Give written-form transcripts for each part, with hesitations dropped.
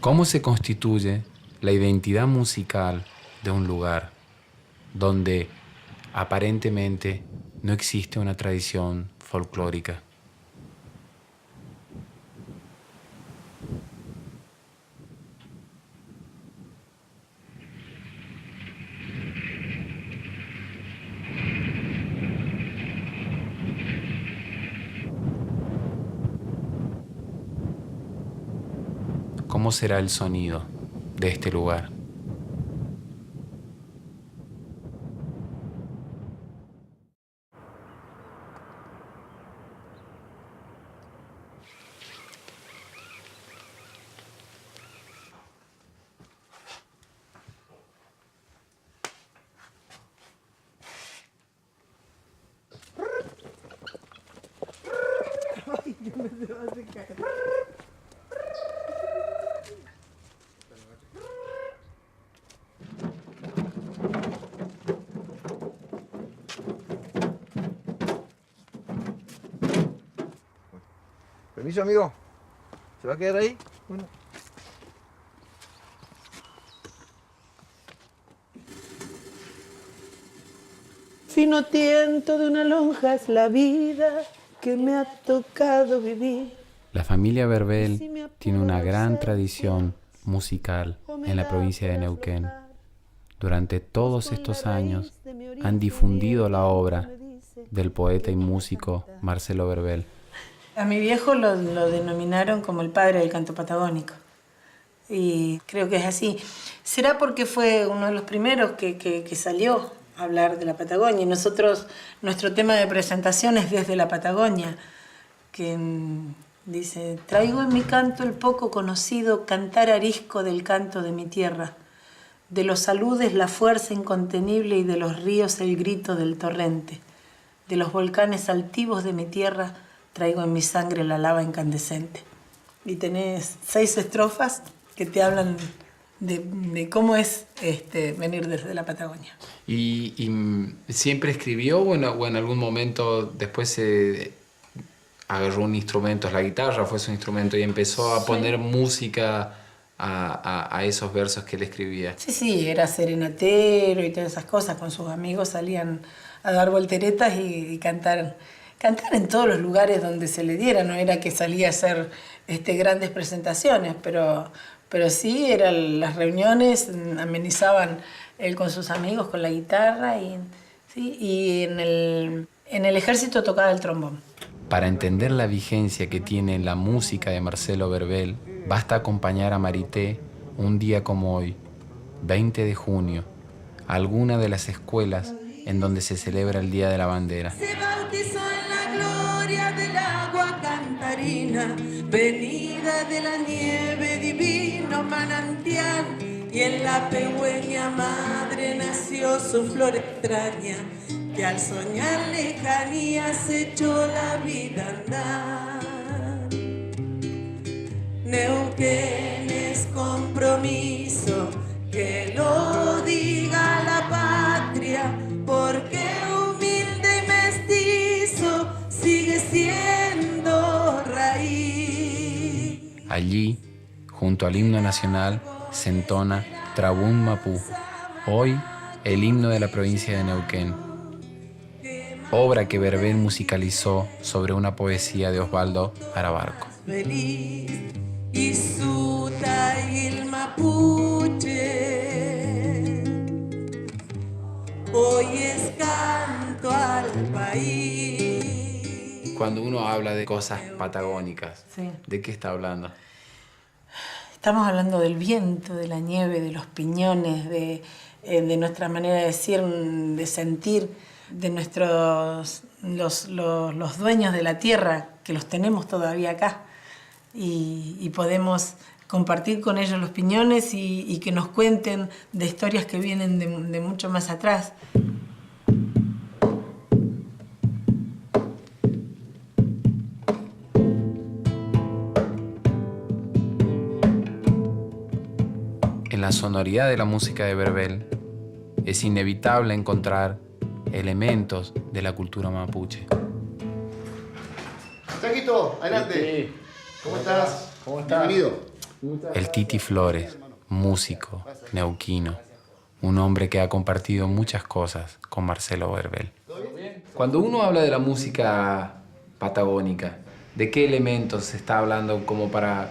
¿Cómo se constituye la identidad musical de un lugar donde aparentemente no existe una tradición folclórica? ¿Cómo será el sonido de este lugar? Permiso, amigo. ¿Se va a quedar ahí? Bueno. Fino tiento de una lonja es la vida que me ha tocado vivir. La familia Verbel tiene una gran tradición musical en la provincia de Neuquén. Durante todos estos años han difundido la obra del poeta y músico Marcelo Verbel. A mi viejo lo denominaron como el padre del canto patagónico. Y creo que es así. Será porque fue uno de los primeros que salió a hablar de la Patagonia. Y nosotros, nuestro tema de presentación es desde la Patagonia, que dice: traigo en mi canto el poco conocido cantar arisco del canto de mi tierra. De los aludes la fuerza incontenible y de los ríos el grito del torrente. De los volcanes altivos de mi tierra traigo en mi sangre la lava incandescente. Y tenés 6 estrofas que te hablan de cómo es venir desde la Patagonia. ¿Y siempre escribió o en algún momento después agarró un instrumento, la guitarra fue su instrumento y empezó a poner música a esos versos que él escribía? Sí, era serenatero y todas esas cosas. Con sus amigos salían a dar volteretas y cantar en todos los lugares donde se le diera. No era que salía a hacer grandes presentaciones, pero sí eran las reuniones, amenizaban él con sus amigos con la guitarra y en el ejército tocaba el trombón. Para entender la vigencia que tiene la música de Marcelo Verbel, basta acompañar a Marité un día como hoy, 20 de junio, a alguna de las escuelas en donde se celebra el Día de la Bandera. Se bautizó en la gloria del agua cantarina, venida de la nieve, divino manantial, y en la pegüeña madre nació su flor extraña, que al soñar lejanía se echó la vida a andar. Neuquén es compromiso, que lo diga la patria, porque humilde y mestizo sigue siendo raíz. Allí, junto al himno nacional, se entona Trabún Mapú, hoy el himno de la provincia de Neuquén, obra que Verbel musicalizó sobre una poesía de Osvaldo Arabarco. Feliz y Suta y el mapuche, hoy es canto al país. Cuando uno habla de cosas patagónicas, Sí. ¿de qué está hablando? Estamos hablando del viento, de la nieve, de los piñones, de nuestra manera de decir, de sentir, de nuestros, los dueños de la tierra, que los tenemos todavía acá, y podemos compartir con ellos los piñones y que nos cuenten de historias que vienen de mucho más atrás. En la sonoridad de la música de Verbel es inevitable encontrar elementos de la cultura mapuche. Chaquito, adelante. Sí. ¿Cómo estás? ¿Cómo estás? Bienvenido. El Titi Flores, músico, neuquino, un hombre que ha compartido muchas cosas con Marcelo Verbel. Cuando uno habla de la música patagónica, ¿de qué elementos se está hablando como para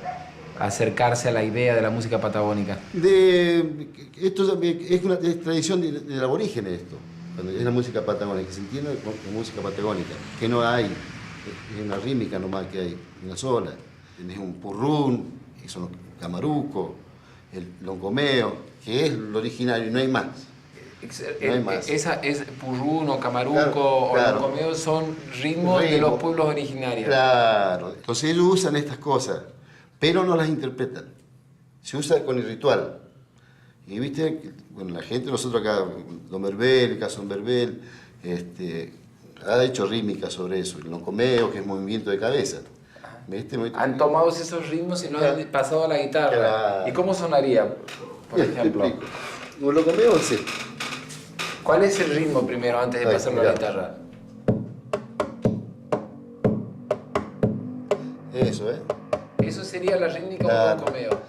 acercarse a la idea de la música patagónica? Esto es tradición del aborigen esto. Cuando es la música patagónica, que se entiende como música patagónica, que no hay, es una rítmica nomás que hay, una sola. Tenés un purrún, que son los camarucos, el longomeo, que es lo originario y no hay más. No hay más. Esa es purrún o camaruco Claro, claro. o longomeo son ritmos de los pueblos originarios. Claro. Entonces ellos usan estas cosas, pero no las interpretan. Se usa con el ritual. Y viste, bueno, la gente, nosotros acá, Don Verbel, Caso Don Verbel, ha hecho rítmica sobre eso. El longomeo, que es movimiento de cabeza. ¿Viste? Han tomado esos ritmos y los han pasado a la guitarra. Claro. ¿Y cómo sonaría, por ejemplo? Un longomeo es esto. ¿Cuál es el ritmo primero antes de Ahí, pasarlo a la mirá. guitarra? Eso, ¿eh? Eso sería la rítmica Claro. o un longomeo.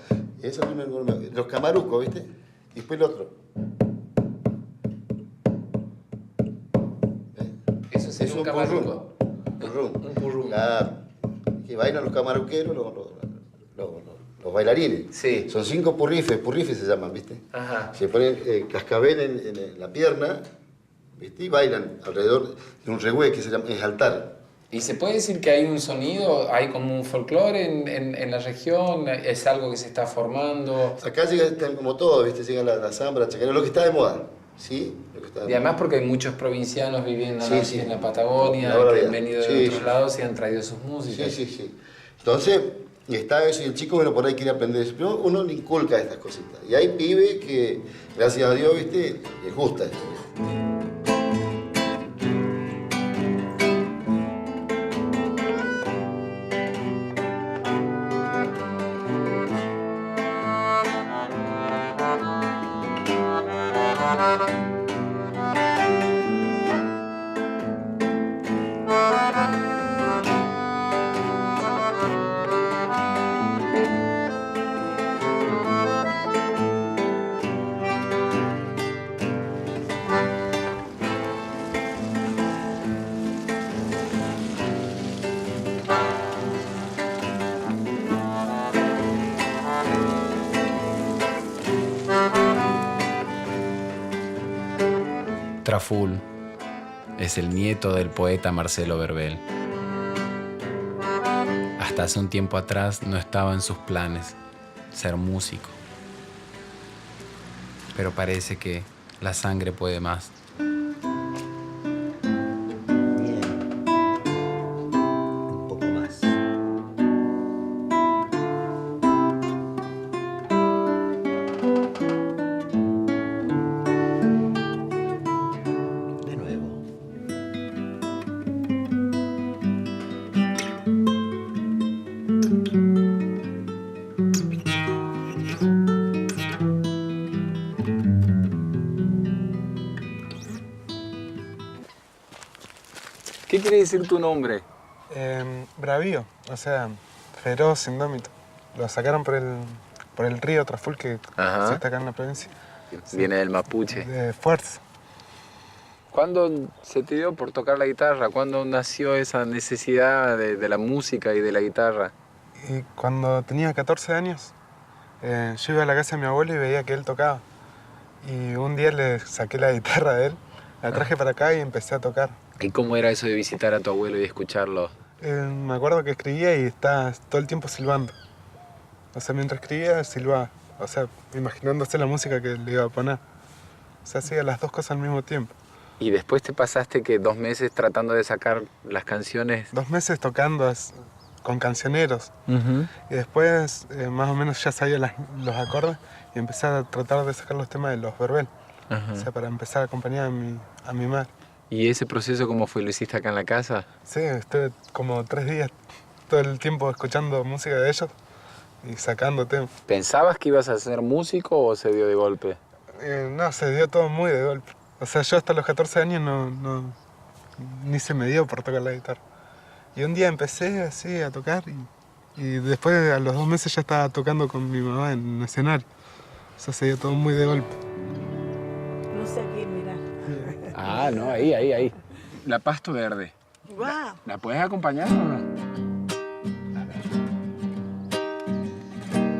Eso es el primer longomeo. Los camarucos, ¿viste? Y después el otro. Eso sería un camaruco. Un purrún. Claro. Que bailan los camaruqueros, los bailarines. Sí. Son 5 purrifes se llaman, ¿viste? Ajá. Se ponen cascabel en la pierna, ¿viste? Y bailan alrededor de un regué que se llama es altar. ¿Y se puede decir que hay un sonido, hay como un folclore en la región? ¿Es algo que se está formando? Acá llega como todo, ¿viste? Llega la zambra, la chacarera, lo que está de moda, ¿sí? Lo que está de Y además moda. porque hay muchos provincianos viviendo Sí, aquí sí. en la Patagonia, Ahora que bien. han venido de Sí, otros sí. lados y han traído sus músicas. Sí. Entonces, está eso y el chico, bueno, por ahí quiere aprender eso. Pero uno le inculca estas cositas. Y hay pibe que, gracias a Dios, ¿viste? Les gusta esto. Traful es el nieto del poeta Marcelo Verbel. Hasta hace un tiempo atrás no estaba en sus planes ser músico. Pero parece que la sangre puede más. Bien. Un poco más. De nuevo. ¿Qué quiere decir tu nombre? Bravío, o sea, feroz, indómito. Lo sacaron por el río Traful, que Ajá. se está acá en la provincia. Viene del mapuche. De fuerza. ¿Cuándo se te dio por tocar la guitarra? ¿Cuándo nació esa necesidad de la música y de la guitarra? Y cuando tenía 14 años, yo iba a la casa de mi abuelo y veía que él tocaba. Y un día le saqué la guitarra de él, la traje para acá y empecé a tocar. ¿Y cómo era eso de visitar a tu abuelo y escucharlo? Me acuerdo que escribía y estaba todo el tiempo silbando. O sea, mientras escribía, silbaba. O sea, imaginándose la música que le iba a poner. O sea, hacía las dos cosas al mismo tiempo. Y después te pasaste que 2 meses tratando de sacar las canciones. 2 meses tocando con cancioneros. Y después más o menos ya sabía los acordes y empecé a tratar de sacar los temas de los Verbel. O sea, para empezar a acompañar a mi madre. ¿Y ese proceso cómo fue? ¿Lo hiciste acá en la casa? Sí, estuve como 3 días todo el tiempo escuchando música de ellos y sacando temas. ¿Pensabas que ibas a ser músico o se dio de golpe? No, se dio todo muy de golpe. O sea, yo hasta los 14 años ni se me dio por tocar la guitarra. Y un día empecé así a tocar y después a los 2 meses ya estaba tocando con mi mamá en un escenario. O sea, se dio todo muy de golpe. No sé aquí, mira. Ah, no, ahí. La Pasto Verde. ¡Guau! ¿La puedes acompañar o no?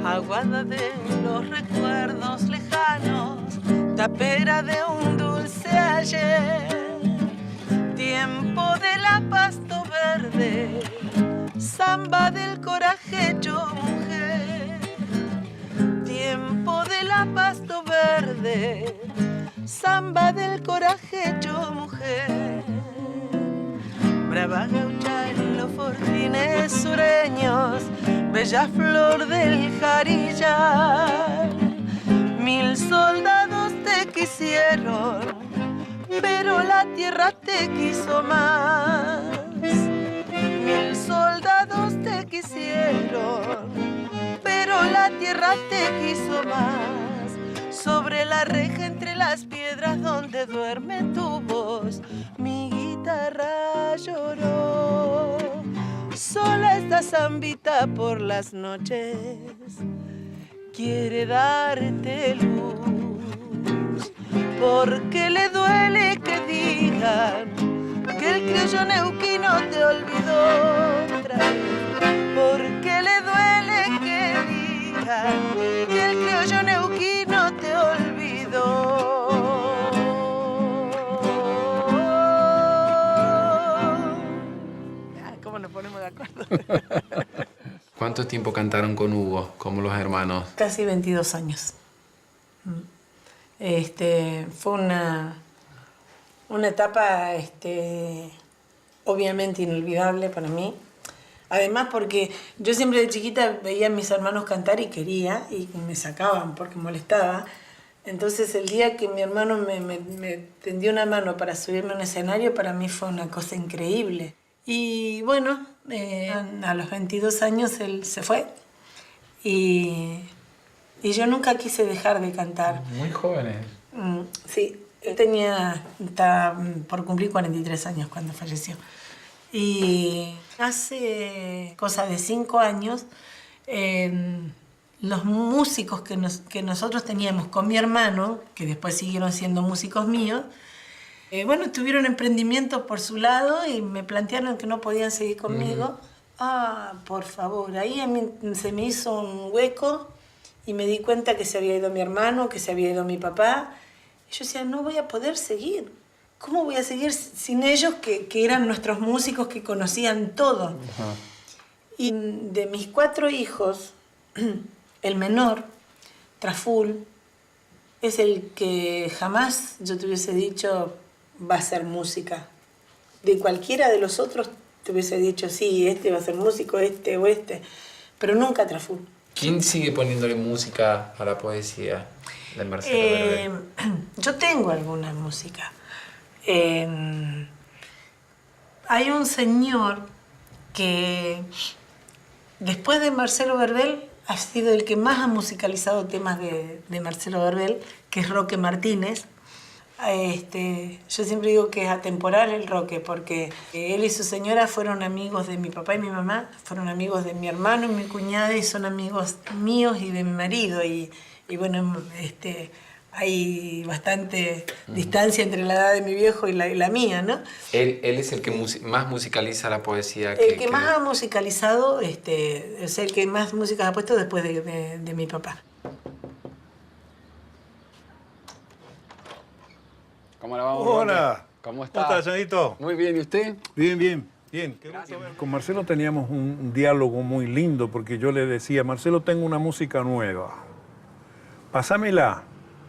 Aguada de los recuerdos lejanos, tapera de un dulce ayer, tiempo de la Pasto Verde, samba del coraje hecho mujer, tiempo de la Pasto Verde, samba del coraje hecho mujer. Brava gaucha en los fortines sureños, bella flor del Jarillar. 1000 soldados te quisieron, pero la tierra te quiso más. 1000 soldados te quisieron, pero la tierra te quiso más. Sobre la reja entre las piedras donde duerme tu voz, mi guitarra lloró. Sola esta zambita por las noches quiere darte luz, porque le duele que digan que el criollo neuquino te olvidó otra vez, porque le duele que digan que el criollo neuquino te olvidó. ¿Cómo nos ponemos de acuerdo? ¿Cuánto tiempo cantaron con Hugo, como los hermanos? Casi 22 años. Fue una etapa obviamente inolvidable para mí. Además porque yo siempre de chiquita veía a mis hermanos cantar y quería, y me sacaban porque molestaba. Entonces el día que mi hermano me tendió una mano para subirme a un escenario, para mí fue una cosa increíble. Y bueno, a los 22 años él se fue y yo nunca quise dejar de cantar. Muy jóvenes. Sí, él estaba por cumplir 43 años cuando falleció. Y hace cosa de 5 años, los músicos que nosotros teníamos con mi hermano, que después siguieron siendo músicos míos, tuvieron emprendimientos por su lado y me plantearon que no podían seguir conmigo. Ah, por favor, ahí a mí se me hizo un hueco y me di cuenta que se había ido mi hermano, que se había ido mi papá. Y yo decía, no voy a poder seguir. ¿Cómo voy a seguir sin ellos que eran nuestros músicos que conocían todo? Y de mis 4 hijos, el menor, Traful, es el que jamás yo te hubiese dicho va a ser música. De cualquiera de los otros te hubiese dicho, sí, este va a ser músico, este o este, pero nunca Traful. ¿Quién sigue poniéndole música a la poesía de Marcelo Verbel? Yo tengo alguna música. Hay un señor que después de Marcelo Verbel ha sido el que más ha musicalizado temas de Marcelo Verbel, que es Roque Martínez. Yo siempre digo que es atemporal el Roque, porque él y su señora fueron amigos de mi papá y mi mamá, fueron amigos de mi hermano y mi cuñada, y son amigos míos y de mi marido. Y bueno, hay bastante distancia entre la edad de mi viejo y la mía, ¿no? Él es el que más musicaliza la poesía. El que más ha musicalizado, es el que más música ha puesto después de mi papá. ¿Cómo la vamos? Hola. ¿Cómo está? ¿Cómo está, Janito? Muy bien, ¿y usted? Bien, bien, bien. Con Marcelo teníamos un diálogo muy lindo porque yo le decía, Marcelo, tengo una música nueva, pásamela.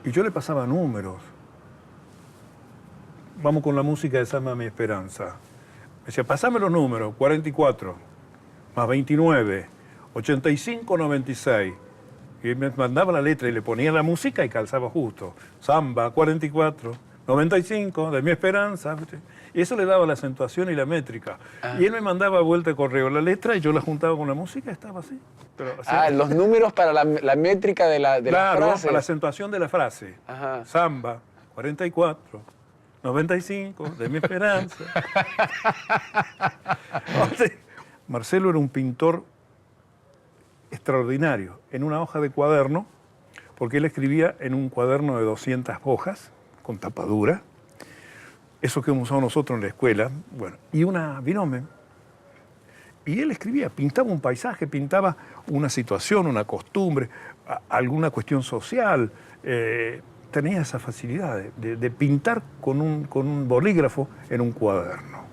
Y yo le pasaba números. vamos con la música de Samba Mi Esperanza. Me decía, pasame los números, 44, más 29, 85, 96. Y me mandaba la letra y le ponía la música y calzaba justo. Samba, 44, 95, de Mi Esperanza. Y eso le daba la acentuación y la métrica. Y él me mandaba a vuelta de correo la letra y yo la juntaba con la música y estaba así. Pero, o sea, Los números para la métrica de la claro, frase. para la acentuación de la frase. Ajá. Samba, 44, 95, de Mi Esperanza. O sea, Marcelo era un pintor extraordinario, en una hoja de cuaderno, porque él escribía en un cuaderno de 200 hojas, con tapadura, eso que hemos usado nosotros en la escuela, bueno, y una virome. Y él escribía, pintaba un paisaje, pintaba una situación, una costumbre, alguna cuestión social. Tenía esa facilidad de pintar con un bolígrafo en un cuaderno.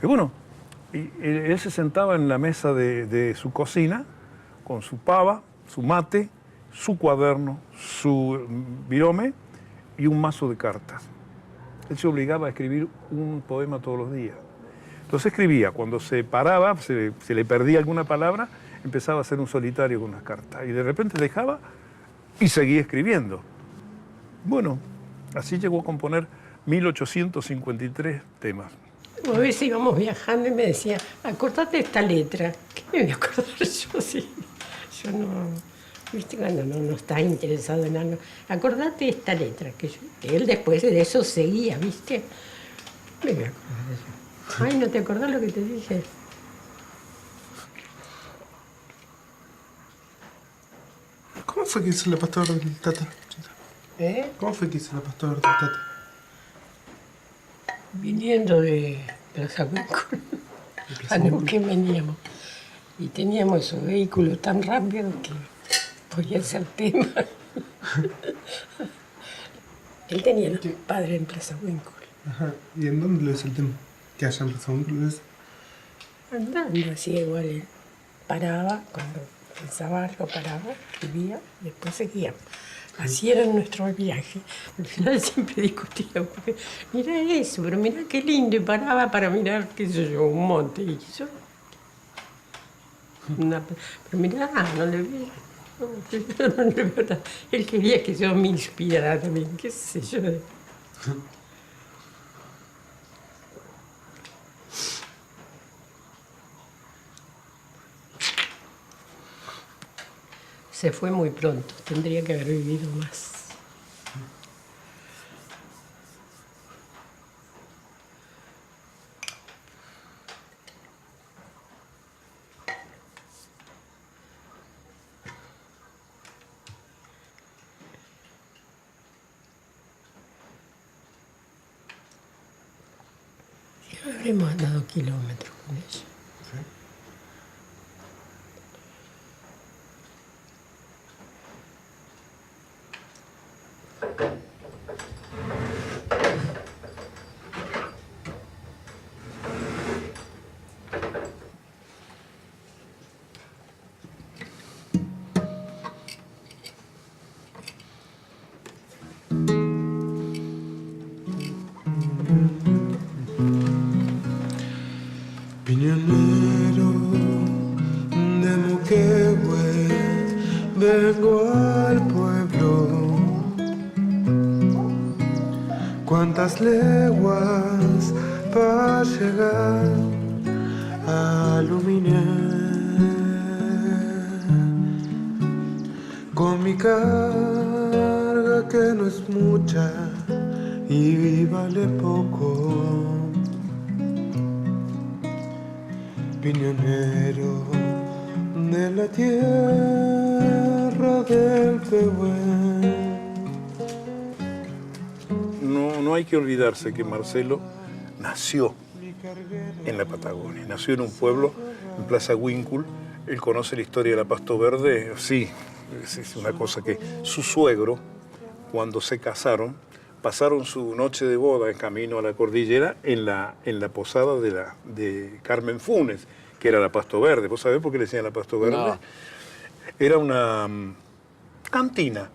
Y bueno, él se sentaba en la mesa de su cocina, con su pava, su mate, su cuaderno, su virome y un mazo de cartas. Él se obligaba a escribir un poema todos los días. Entonces escribía, cuando se paraba, se le perdía alguna palabra, empezaba a hacer un solitario con las cartas. Y de repente dejaba y seguía escribiendo. Bueno, así llegó a componer 1853 temas. A veces íbamos viajando y me decía, acordate esta letra. ¿Qué me voy a acordar yo? Sí. Yo no, viste, cuando no está interesado en algo. Acordate esta letra, que él después de eso seguía, ¿viste? Me voy a acordar de eso. Ay, ¿no te acordás lo que te dije? ¿Cómo fue que hizo la pastora del Tata? ¿Cómo fue que hizo la pastora del Tata? Viniendo de Plaza Huíncul, a Neuquén veníamos. Y teníamos esos vehículos tan rápidos que podía ser tema. Él tenía los padres en Plaza Huíncul. Ajá. ¿Y en dónde lo hizo el tema? ¿Que haya en Plaza Huíncul lo hizo? Andando así igual. Él paraba, cuando pensaba algo paraba, escribía, después seguía. Así era nuestro viaje. Al final siempre discutíamos, porque mirá eso, pero mirá qué lindo, y paraba para mirar, qué sé yo, un monte. Y yo, pero mirá, no le veo. No le veo nada. Él quería que yo me inspirara también, qué sé yo. Se fue muy pronto, tendría que haber vivido más. Sí, habremos andado kilómetros con ella. Piñonero de Moquehue, vengo al pueblo. Cuántas leguas para llegar a Luminé. Con mi carga que no es mucha y vale poco. Piñonero de la tierra del Pehuen. No hay que olvidarse que Marcelo nació en la Patagonia, nació en un pueblo, en Plaza Huíncul. Él conoce la historia de la Pasto Verde, sí, es una cosa que su suegro, cuando se casaron, pasaron su noche de boda en camino a la cordillera en la posada de Carmen Funes, que era la Pasto Verde. ¿Vos sabés por qué le decían la Pasto Verde? No. Era una cantina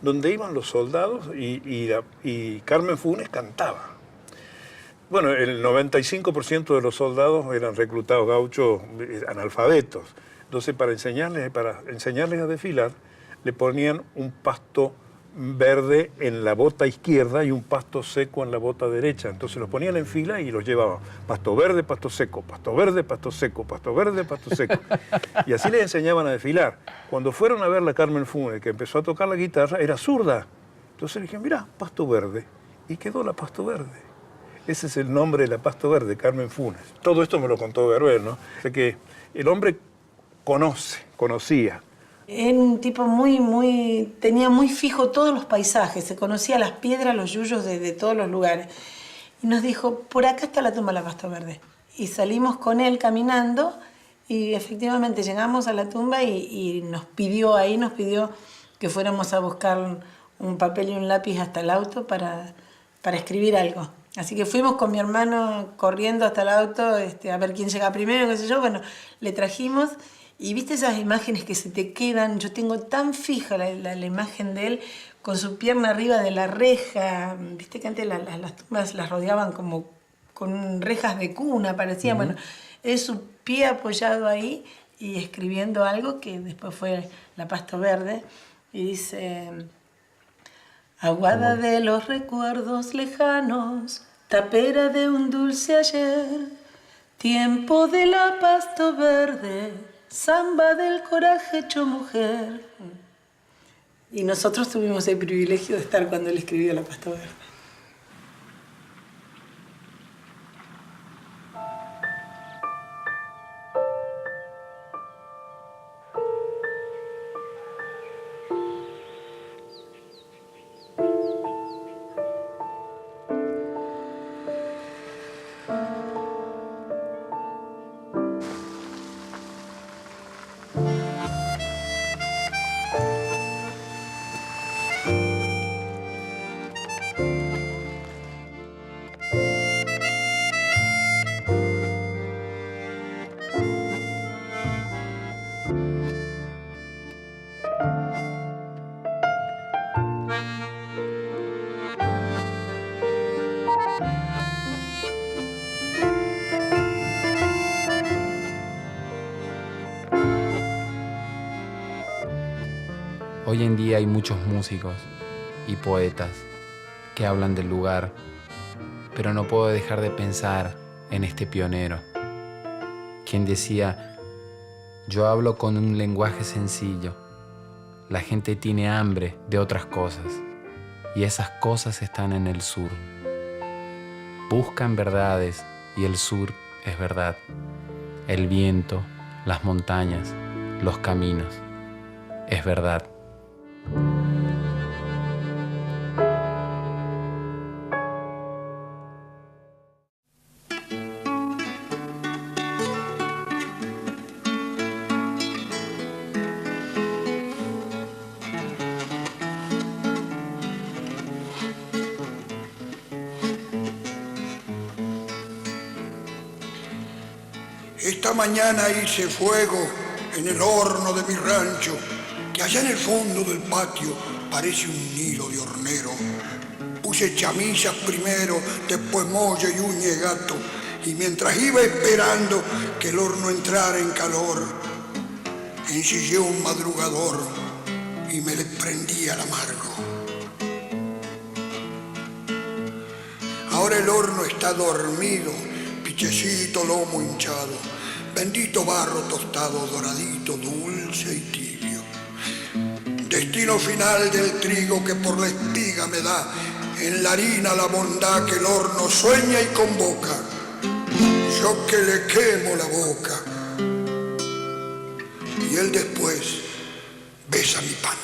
donde iban los soldados y Carmen Funes cantaba. Bueno, el 95% de los soldados eran reclutados gauchos analfabetos. Entonces, para enseñarles a desfilar, le ponían un pasto verde en la bota izquierda y un pasto seco en la bota derecha. Entonces los ponían en fila y los llevaban. Pasto verde, pasto seco, pasto verde, pasto seco, pasto verde, pasto seco. Y así les enseñaban a desfilar. Cuando fueron a ver la Carmen Funes, que empezó a tocar la guitarra, era zurda. Entonces le dijeron, mirá, pasto verde. Y quedó la pasto verde. Ese es el nombre de la pasto verde, Carmen Funes. Todo esto me lo contó Gardel, ¿no? O sea que el hombre conocía. Era un tipo tenía muy fijo todos los paisajes, se conocía las piedras, los yuyos de todos los lugares. Y nos dijo, por acá está la tumba de la Pasto Verde. Y salimos con él caminando y efectivamente llegamos a la tumba y nos pidió que fuéramos a buscar un papel y un lápiz hasta el auto para escribir algo. Así que fuimos con mi hermano corriendo hasta el auto a ver quién llega primero, qué sé yo. Bueno, le trajimos. Y viste esas imágenes que se te quedan, yo tengo tan fija la imagen de él con su pierna arriba de la reja, viste que antes las tumbas las rodeaban como con rejas de cuna, parecía, bueno, es su pie apoyado ahí y escribiendo algo que después fue la Pasto Verde, y dice, aguada de los recuerdos lejanos, tapera de un dulce ayer, tiempo de la Pasto Verde, samba del coraje hecho mujer. Y nosotros tuvimos el privilegio de estar cuando él escribió la Pasto Verde. Hoy en día hay muchos músicos y poetas que hablan del lugar, pero no puedo dejar de pensar en este pionero, quien decía, yo hablo con un lenguaje sencillo, la gente tiene hambre de otras cosas, y esas cosas están en el sur. Buscan verdades y el sur es verdad, el viento, las montañas, los caminos, es verdad. Esta mañana hice fuego en el horno de mi rancho, que allá en el fondo del patio parece un nido de hornero. Puse chamisas primero, después molle y uña de gato, y mientras iba esperando que el horno entrara en calor, ensillé un madrugador y me le prendí al amargo. Ahora el horno está dormido, pichecito, lomo hinchado, bendito barro tostado, doradito, dulce y tibio. Destino final del trigo que por la espiga me da en la harina la bondad que el horno sueña y convoca. Yo que le quemo la boca y él después besa mi pan.